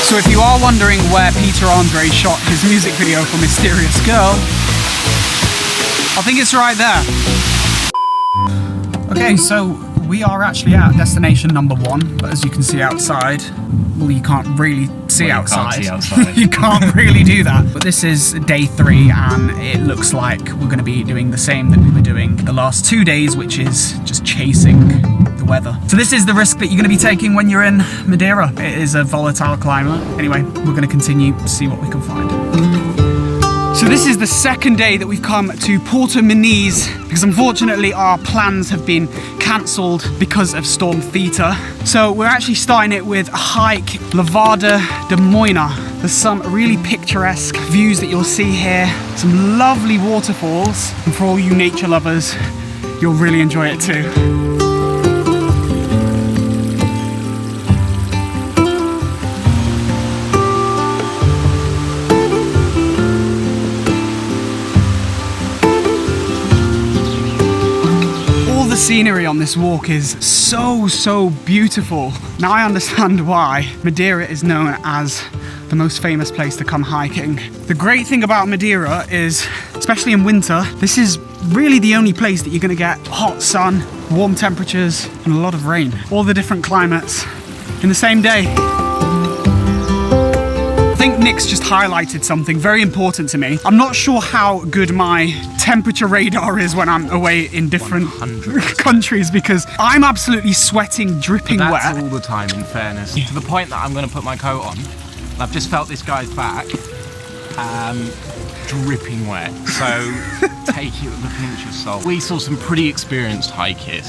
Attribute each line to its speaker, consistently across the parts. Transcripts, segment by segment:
Speaker 1: So if you are wondering where Peter Andre shot his music video for Mysterious Girl, I think it's right there. Okay, so we are actually at destination number 1, but as you can see outside, well, you can't really see outside. You can't really do that. But this is day 3, and it looks like we're going to be doing the same that we were doing the last 2 days, which is just chasing the weather. So this is the risk that you're going to be taking when you're in Madeira. It is a volatile climate. Anyway, we're going to continue to see what we can find. So this is the second day that we've come to Porto Muniz, because unfortunately our plans have been cancelled because of Storm Theta. So we're actually starting it with a hike, Levada de Moinho. There's some really picturesque views that you'll see here, some lovely waterfalls, and for all you nature lovers, you'll really enjoy it too. The scenery on this walk is so beautiful. Now I understand why Madeira is known as the most famous place to come hiking. The great thing about Madeira is, especially in winter, this is really the only place that you're going to get hot sun, warm temperatures, and a lot of rain. All the different climates in the same day. I think Nick's just highlighted something very important to me. I'm not sure how good my temperature radar is when I'm away in different countries, because I'm absolutely sweating, dripping wet.
Speaker 2: That's all the time, in fairness. To the point that I'm going to put my coat on. I've just felt this guy's back, dripping wet. So take it with a pinch of salt. We saw some pretty experienced hikers,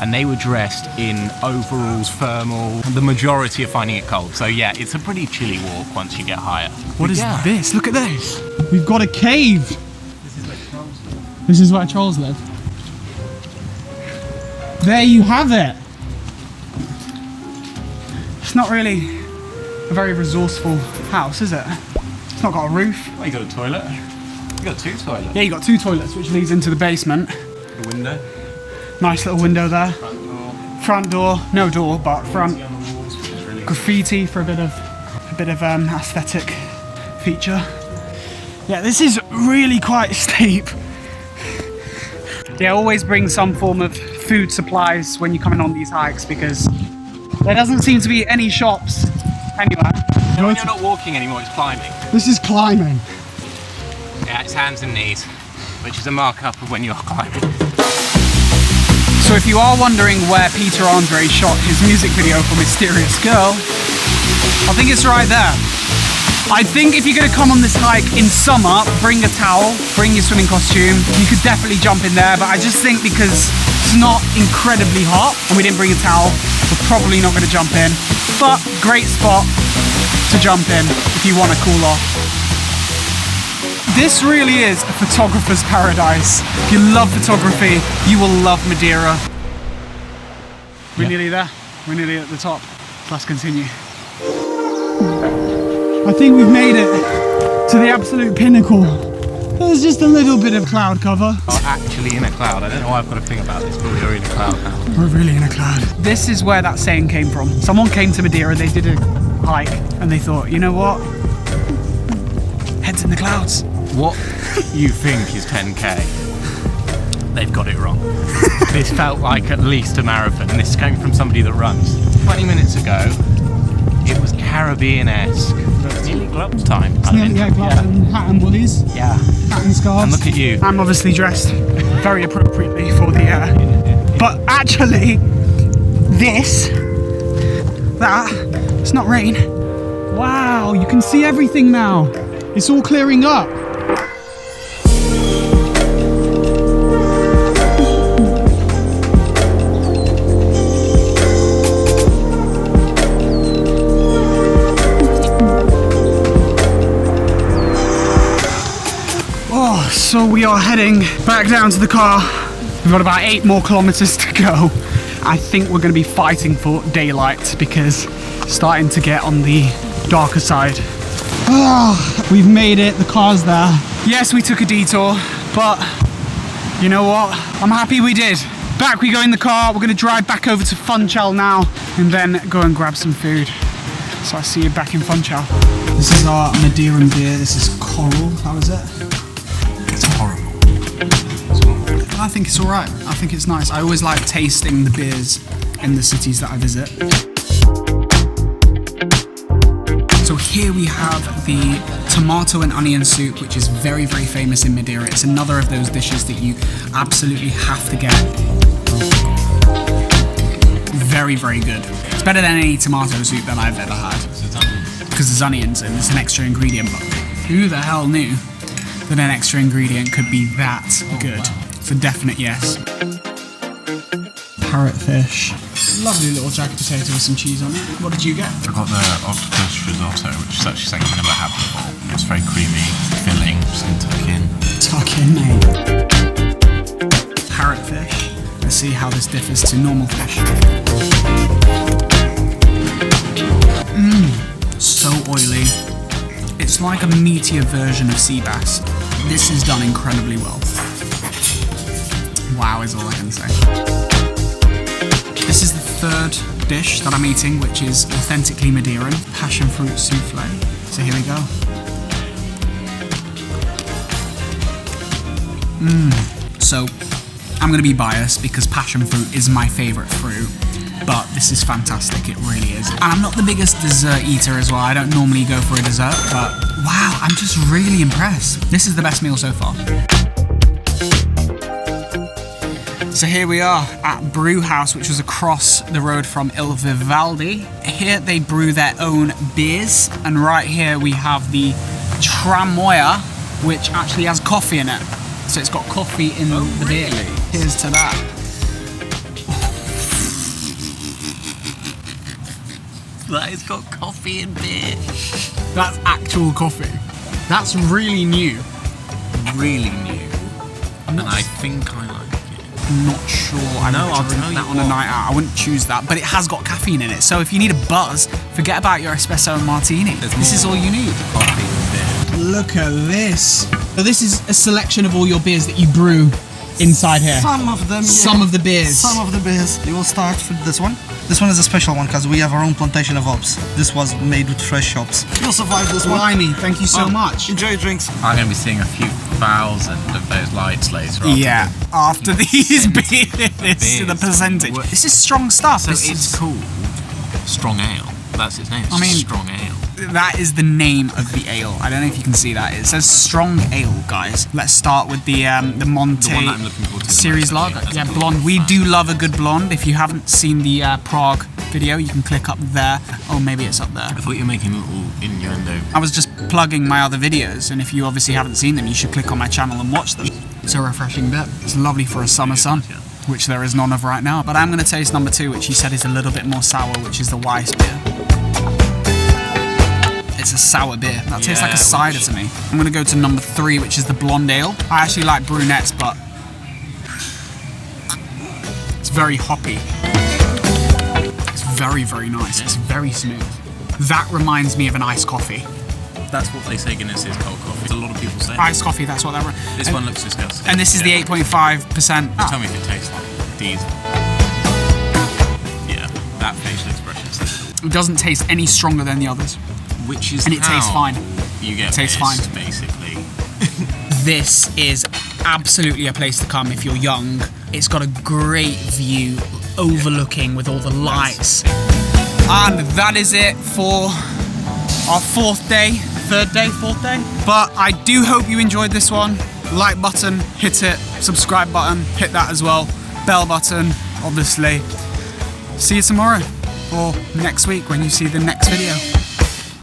Speaker 2: and they were dressed in overalls, thermal. The majority are finding it cold. So yeah, it's a pretty chilly walk once you get higher.
Speaker 1: What is this? Look at this. We've got a cave. This is where trolls live. There you have it. It's not really a very resourceful house, is it? It's not got a roof.
Speaker 2: Well, you got a toilet. You got 2 toilets.
Speaker 1: Yeah, you got 2 toilets, which leads into the basement.
Speaker 2: A window.
Speaker 1: Nice little window there.
Speaker 2: Front door.
Speaker 1: Front door, no door, but front.
Speaker 2: On the walls, which is really
Speaker 1: graffiti for a bit of aesthetic feature. Yeah, this is really quite steep. Yeah, always bring some form of food supplies when you're coming on these hikes, because there doesn't seem to be any shops anywhere.
Speaker 2: When you're not walking anymore, it's climbing.
Speaker 1: This is climbing.
Speaker 2: Yeah, it's hands and knees, which is a mark-up of when you're climbing.
Speaker 1: So if you are wondering where Peter Andre shot his music video for Mysterious Girl, I think it's right there. I think if you're going to come on this hike in summer, bring a towel, bring your swimming costume. You could definitely jump in there, but I just think because it's not incredibly hot and we didn't bring a towel, we're probably not going to jump in. But great spot to jump in if you want to cool off. This really is a photographer's paradise. If you love photography, you will love Madeira. We're nearly there. We're nearly at the top. Let's continue. I think we've made it to the absolute pinnacle. There's just a little bit of cloud cover.
Speaker 2: We're actually in a cloud. I don't know why I've got to think about this, but we're in a cloud now.
Speaker 1: We're really in a cloud. This is where that saying came from. Someone came to Madeira, they did a hike, and they thought, you know what? Heads in the clouds.
Speaker 2: What you think is 10k, they've got it wrong. This felt like at least a marathon, and this came from somebody that runs. 20 minutes ago, it was Caribbean-esque. It's nearly gloves time.
Speaker 1: Yeah, gloves and hat and woolies.
Speaker 2: Yeah.
Speaker 1: Hat and scarves.
Speaker 2: And look at you.
Speaker 1: I'm obviously dressed very appropriately for the air. But actually, it's not rain. Wow, you can see everything now. It's all clearing up. So we are heading back down to the car. We've got about 8 more kilometers to go. I think we're going to be fighting for daylight because it's starting to get on the darker side. Oh, we've made it, the car's there. Yes, we took a detour, but you know what? I'm happy we did. Back we go in the car. We're going to drive back over to Funchal now and then go and grab some food. So I see you back in Funchal. This is our Madeiran beer. This is Coral. How is it?
Speaker 2: It's horrible.
Speaker 1: I think it's alright. I think it's nice. I always like tasting the beers in the cities that I visit. So here we have the tomato and onion soup, which is very, very famous in Madeira. It's another of those dishes that you absolutely have to get. Very, very good. It's better than any tomato soup that I've ever had. Because there's onions and it's an extra ingredient, but who the hell knew that an extra ingredient could be that good? It's a definite yes. Parrotfish. Lovely little jacket potato with some cheese on it. What did you get?
Speaker 2: I got the octopus risotto, which is actually something I've never had before. It's very creamy, filling, just gonna tuck in.
Speaker 1: Tuck in, mate. Parrotfish. Let's see how this differs to normal fish. So oily. It's like a meatier version of sea bass. This is done incredibly well. Wow is all I can say. This is the third dish that I'm eating, which is authentically Madeiran, passion fruit souffle. So here we go. So I'm going to be biased because passion fruit is my favourite fruit, but this is fantastic, it really is. And I'm not the biggest dessert eater as well, I don't normally go for a dessert, but wow, I'm just really impressed. This is the best meal so far. So here we are at Brewerhouse, which was across the road from Levada. Here they brew their own beers, and right here we have the tramoya, which actually has coffee in it. So it's got coffee in the beer. Here's to that.
Speaker 2: That has got coffee in beer.
Speaker 1: That's actual coffee. That's really new.
Speaker 2: Really new. And I think I like it.
Speaker 1: I'm not sure I would drink that on a night out. I wouldn't choose that, but it has got caffeine in it. So if you need a buzz, forget about your espresso and martini. This is all you need.
Speaker 2: Coffee in beer.
Speaker 1: Look at this. So this is a selection of all your beers that you brew inside here.
Speaker 3: Some of them, yeah.
Speaker 1: Some of the beers.
Speaker 3: Some of the beers. You will start with this one. This one is a special one because we have our own plantation of hops. This was made with fresh hops. You'll survive this one.
Speaker 1: Blimey, thank you so much.
Speaker 3: Enjoy your drinks.
Speaker 2: I'm going to be seeing a few thousand of those lights later on.
Speaker 1: Yeah, after these beers, the percentage. This is strong stuff.
Speaker 2: So it's called Strong Ale. That's its name. It's Strong Ale.
Speaker 1: That is the name of the ale. I don't know if you can see that. It says Strong Ale, guys. Let's start with the Monte
Speaker 2: The one that I'm looking forward to
Speaker 1: series lager. Yeah, blonde. We do love a good blonde. If you haven't seen the Prague video, you can click up there. Oh, maybe it's up there.
Speaker 2: I thought you were making a little innuendo.
Speaker 1: I was just plugging my other videos, and if you obviously haven't seen them, you should click on my channel and watch them. It's a refreshing bit. It's lovely for a summer sun, which there is none of right now. But I'm going to taste number 2, which he said is a little bit more sour, which is the Weiss beer. It's a sour beer. That tastes like a cider to me. I'm going to go to number 3, which is the blonde ale. I actually like brunettes, but it's very hoppy. It's very, very nice. It's very smooth. That reminds me of an iced coffee.
Speaker 2: That's what they say Guinness is, cold coffee. A lot of people say.
Speaker 1: Iced coffee, that's what that...
Speaker 2: This one looks disgusting.
Speaker 1: And this is the 8.5%.
Speaker 2: Tell me if it tastes like diesel. Yeah, that facial expression.
Speaker 1: It doesn't taste any stronger than the others.
Speaker 2: Which is
Speaker 1: and it tastes fine.
Speaker 2: You get
Speaker 1: tastes fine,
Speaker 2: basically.
Speaker 1: This is absolutely a place to come if you're young. It's got a great view overlooking with all the lights. And that is it for our 4th day. But I do hope you enjoyed this one. Like button, hit it. Subscribe button, hit that as well. Bell button, obviously. See you tomorrow or next week when you see the next video.